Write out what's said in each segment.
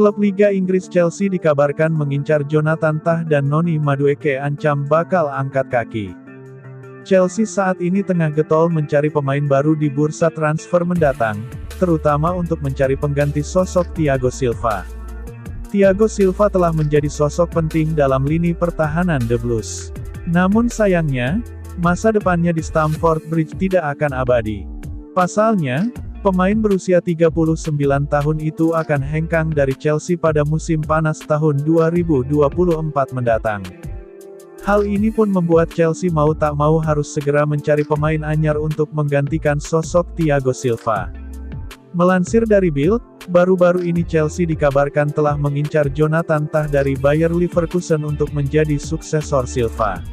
Klub Liga Inggris Chelsea dikabarkan mengincar Jonathan Tah dan Noni Madueke ancam bakal angkat kaki. Chelsea saat ini tengah getol mencari pemain baru di bursa transfer mendatang, terutama untuk mencari pengganti sosok Thiago Silva. Thiago Silva telah menjadi sosok penting dalam lini pertahanan The Blues. Namun sayangnya, masa depannya di Stamford Bridge tidak akan abadi. Pasalnya, pemain berusia 39 tahun itu akan hengkang dari Chelsea pada musim panas tahun 2024 mendatang. Hal ini pun membuat Chelsea mau tak mau harus segera mencari pemain anyar untuk menggantikan sosok Thiago Silva. Melansir dari Bild, baru-baru ini Chelsea dikabarkan telah mengincar Jonathan Tah dari Bayer Leverkusen untuk menjadi suksesor Silva.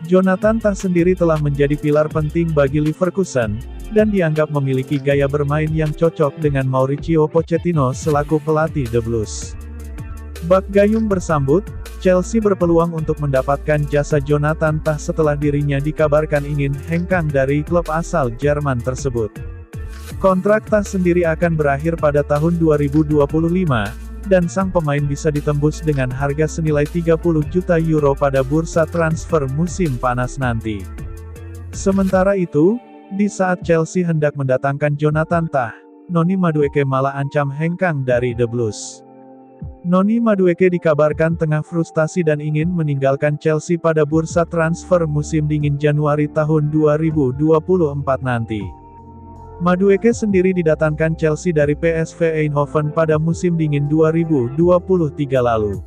Jonathan Tah sendiri telah menjadi pilar penting bagi Leverkusen, dan dianggap memiliki gaya bermain yang cocok dengan Mauricio Pochettino selaku pelatih The Blues. Bak Gayung bersambut, Chelsea berpeluang untuk mendapatkan jasa Jonathan Tah setelah dirinya dikabarkan ingin hengkang dari klub asal Jerman tersebut. Kontrak Tah sendiri akan berakhir pada tahun 2025, dan sang pemain bisa ditembus dengan harga senilai 30 juta euro pada bursa transfer musim panas nanti. Sementara itu, di saat Chelsea hendak mendatangkan Jonathan Tah, Noni Madueke malah ancam hengkang dari The Blues. Noni Madueke dikabarkan tengah frustasi dan ingin meninggalkan Chelsea pada bursa transfer musim dingin Januari tahun 2024 nanti. Madueke sendiri didatangkan Chelsea dari PSV Eindhoven pada musim dingin 2023 lalu.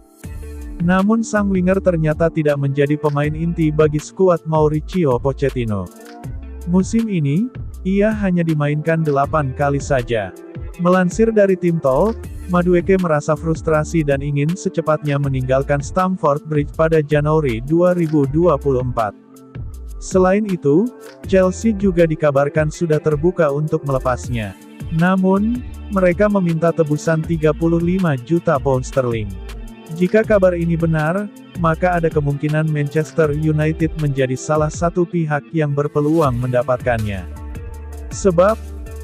Namun sang winger ternyata tidak menjadi pemain inti bagi skuad Mauricio Pochettino. Musim ini, ia hanya dimainkan 8 kali saja. Melansir dari tim Talk, Madueke merasa frustrasi dan ingin secepatnya meninggalkan Stamford Bridge pada Januari 2024. Selain itu, Chelsea juga dikabarkan sudah terbuka untuk melepasnya. Namun, mereka meminta tebusan 35 juta pound sterling. Jika kabar ini benar, maka ada kemungkinan Manchester United menjadi salah satu pihak yang berpeluang mendapatkannya. Sebab,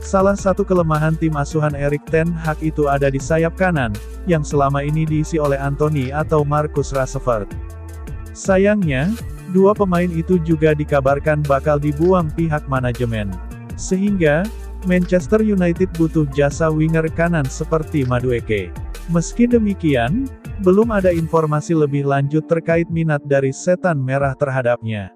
salah satu kelemahan tim asuhan Erik ten Hag itu ada di sayap kanan, yang selama ini diisi oleh Anthony atau Marcus Rashford. Sayangnya, dua pemain itu juga dikabarkan bakal dibuang pihak manajemen. Sehingga, Manchester United butuh jasa winger kanan seperti Madueke. Meski demikian, belum ada informasi lebih lanjut terkait minat dari Setan Merah terhadapnya.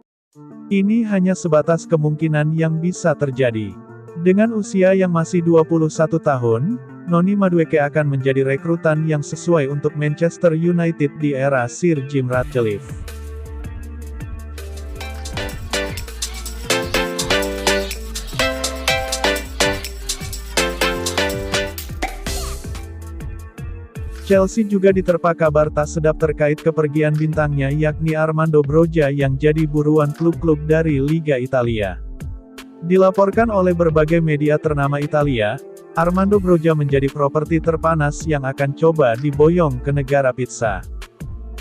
Ini hanya sebatas kemungkinan yang bisa terjadi. Dengan usia yang masih 21 tahun, Noni Madueke akan menjadi rekrutan yang sesuai untuk Manchester United di era Sir Jim Ratcliffe. Chelsea juga diterpa kabar tak sedap terkait kepergian bintangnya yakni Armando Broja yang jadi buruan klub-klub dari Liga Italia. Dilaporkan oleh berbagai media ternama Italia, Armando Broja menjadi properti terpanas yang akan coba diboyong ke negara pizza.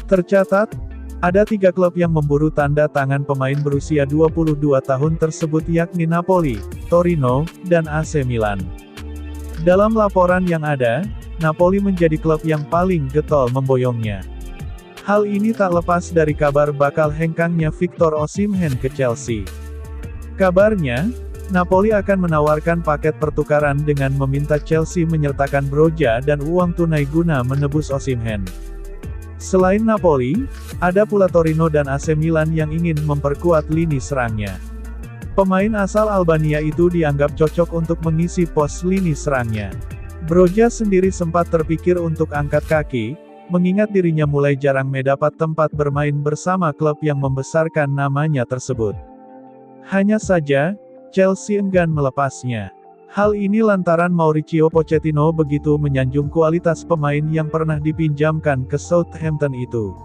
Tercatat, ada 3 klub yang memburu tanda tangan pemain berusia 22 tahun tersebut yakni Napoli, Torino, dan AC Milan. Dalam laporan yang ada, Napoli menjadi klub yang paling getol memboyongnya. Hal ini tak lepas dari kabar bakal hengkangnya Victor Osimhen ke Chelsea. Kabarnya, Napoli akan menawarkan paket pertukaran dengan meminta Chelsea menyertakan Broja dan uang tunai guna menebus Osimhen. Selain Napoli, ada pula Torino dan AC Milan yang ingin memperkuat lini serangnya. Pemain asal Albania itu dianggap cocok untuk mengisi pos lini serangnya. Broja sendiri sempat terpikir untuk angkat kaki, mengingat dirinya mulai jarang mendapat tempat bermain bersama klub yang membesarkan namanya tersebut. Hanya saja, Chelsea enggan melepasnya. Hal ini lantaran Mauricio Pochettino begitu menyanjung kualitas pemain yang pernah dipinjamkan ke Southampton itu.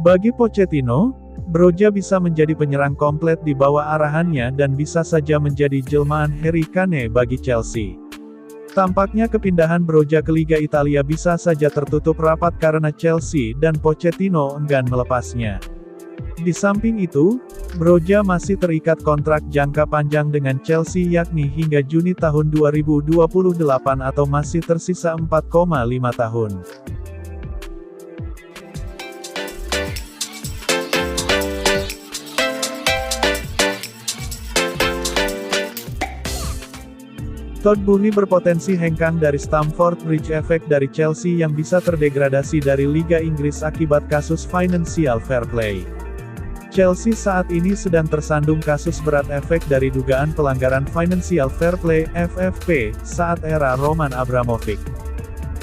Bagi Pochettino, Broja bisa menjadi penyerang komplit di bawah arahannya dan bisa saja menjadi jelmaan Harry Kane bagi Chelsea. Tampaknya kepindahan Broja ke Liga Italia bisa saja tertutup rapat karena Chelsea dan Pochettino enggan melepasnya. Di samping itu, Broja masih terikat kontrak jangka panjang dengan Chelsea yakni hingga Juni tahun 2028 atau masih tersisa 4,5 tahun. Todd Boehly berpotensi hengkang dari Stamford Bridge efek dari Chelsea yang bisa terdegradasi dari Liga Inggris akibat kasus Financial Fair Play. Chelsea saat ini sedang tersandung kasus berat efek dari dugaan pelanggaran Financial Fair Play (FFP) saat era Roman Abramovich.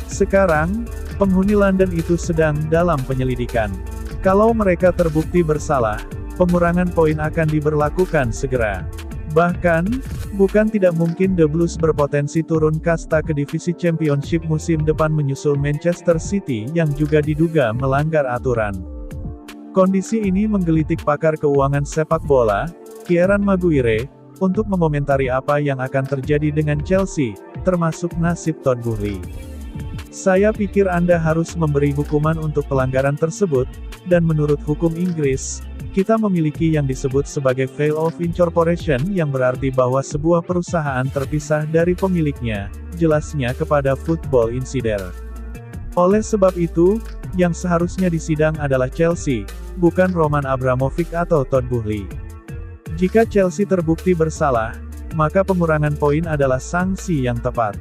Sekarang, penghuni London itu sedang dalam penyelidikan. Kalau mereka terbukti bersalah, pengurangan poin akan diberlakukan segera. Bahkan, bukan tidak mungkin The Blues berpotensi turun kasta ke divisi Championship musim depan menyusul Manchester City yang juga diduga melanggar aturan. Kondisi ini menggelitik pakar keuangan sepak bola, Kieran Maguire, untuk mengomentari apa yang akan terjadi dengan Chelsea, termasuk nasib Todd Boehly. Saya pikir Anda harus memberi hukuman untuk pelanggaran tersebut, dan menurut hukum Inggris, kita memiliki yang disebut sebagai fail of incorporation yang berarti bahwa sebuah perusahaan terpisah dari pemiliknya, jelasnya kepada Football Insider. Oleh sebab itu, yang seharusnya disidang adalah Chelsea, bukan Roman Abramovich atau Todd Boehly. Jika Chelsea terbukti bersalah, maka pengurangan poin adalah sanksi yang tepat.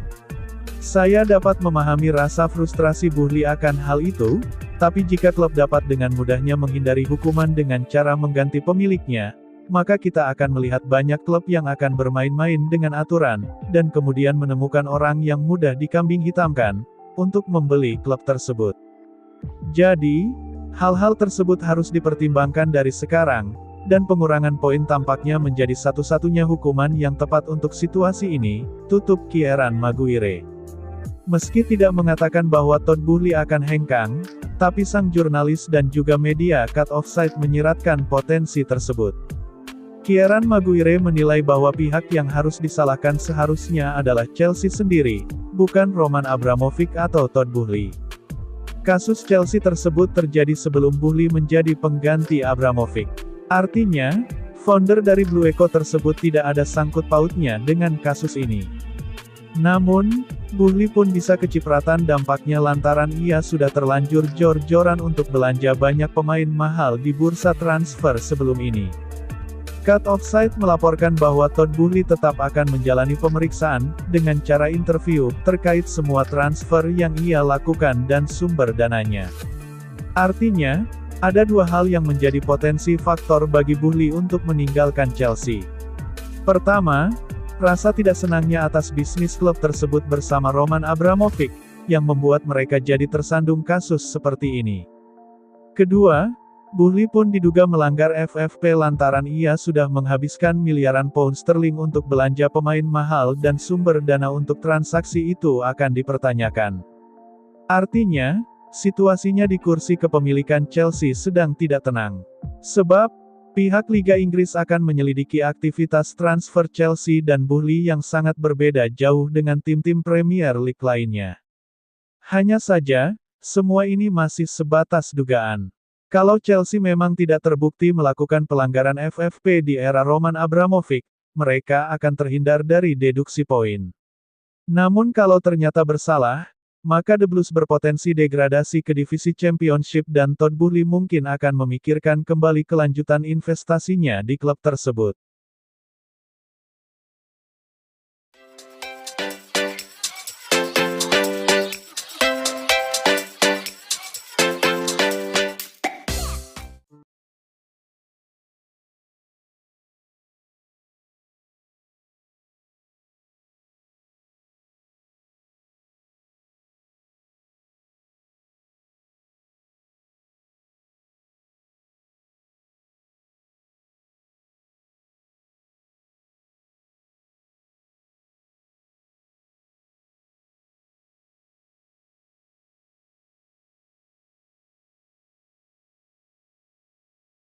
Saya dapat memahami rasa frustrasi Boehly akan hal itu, tapi jika klub dapat dengan mudahnya menghindari hukuman dengan cara mengganti pemiliknya, maka kita akan melihat banyak klub yang akan bermain-main dengan aturan, dan kemudian menemukan orang yang mudah dikambing hitamkan, untuk membeli klub tersebut. Jadi, hal-hal tersebut harus dipertimbangkan dari sekarang, dan pengurangan poin tampaknya menjadi satu-satunya hukuman yang tepat untuk situasi ini, tutup Kieran Maguire. Meski tidak mengatakan bahwa Todd Boehly akan hengkang, tapi sang jurnalis dan juga media Cut Offside menyiratkan potensi tersebut. Kieran Maguire menilai bahwa pihak yang harus disalahkan seharusnya adalah Chelsea sendiri, bukan Roman Abramovich atau Todd Boehly. Kasus Chelsea tersebut terjadi sebelum Boehly menjadi pengganti Abramovich. Artinya, founder dari Blue Echo tersebut tidak ada sangkut pautnya dengan kasus ini. Namun, Boehly pun bisa kecipratan dampaknya lantaran ia sudah terlanjur jor-joran untuk belanja banyak pemain mahal di bursa transfer sebelum ini. Cut Offside melaporkan bahwa Todd Boehly tetap akan menjalani pemeriksaan, dengan cara interview, terkait semua transfer yang ia lakukan dan sumber dananya. Artinya, ada dua hal yang menjadi potensi faktor bagi Boehly untuk meninggalkan Chelsea. Pertama, rasa tidak senangnya atas bisnis klub tersebut bersama Roman Abramovich, yang membuat mereka jadi tersandung kasus seperti ini. Kedua, Boehly pun diduga melanggar FFP lantaran ia sudah menghabiskan miliaran pound sterling untuk belanja pemain mahal dan sumber dana untuk transaksi itu akan dipertanyakan. Artinya, situasinya di kursi kepemilikan Chelsea sedang tidak tenang. Sebab, pihak Liga Inggris akan menyelidiki aktivitas transfer Chelsea dan Boehly yang sangat berbeda jauh dengan tim-tim Premier League lainnya. Hanya saja, semua ini masih sebatas dugaan. Kalau Chelsea memang tidak terbukti melakukan pelanggaran FFP di era Roman Abramovich, mereka akan terhindar dari deduksi poin. Namun kalau ternyata bersalah, maka The Blues berpotensi degradasi ke divisi Championship dan Todd Boehly mungkin akan memikirkan kembali kelanjutan investasinya di klub tersebut.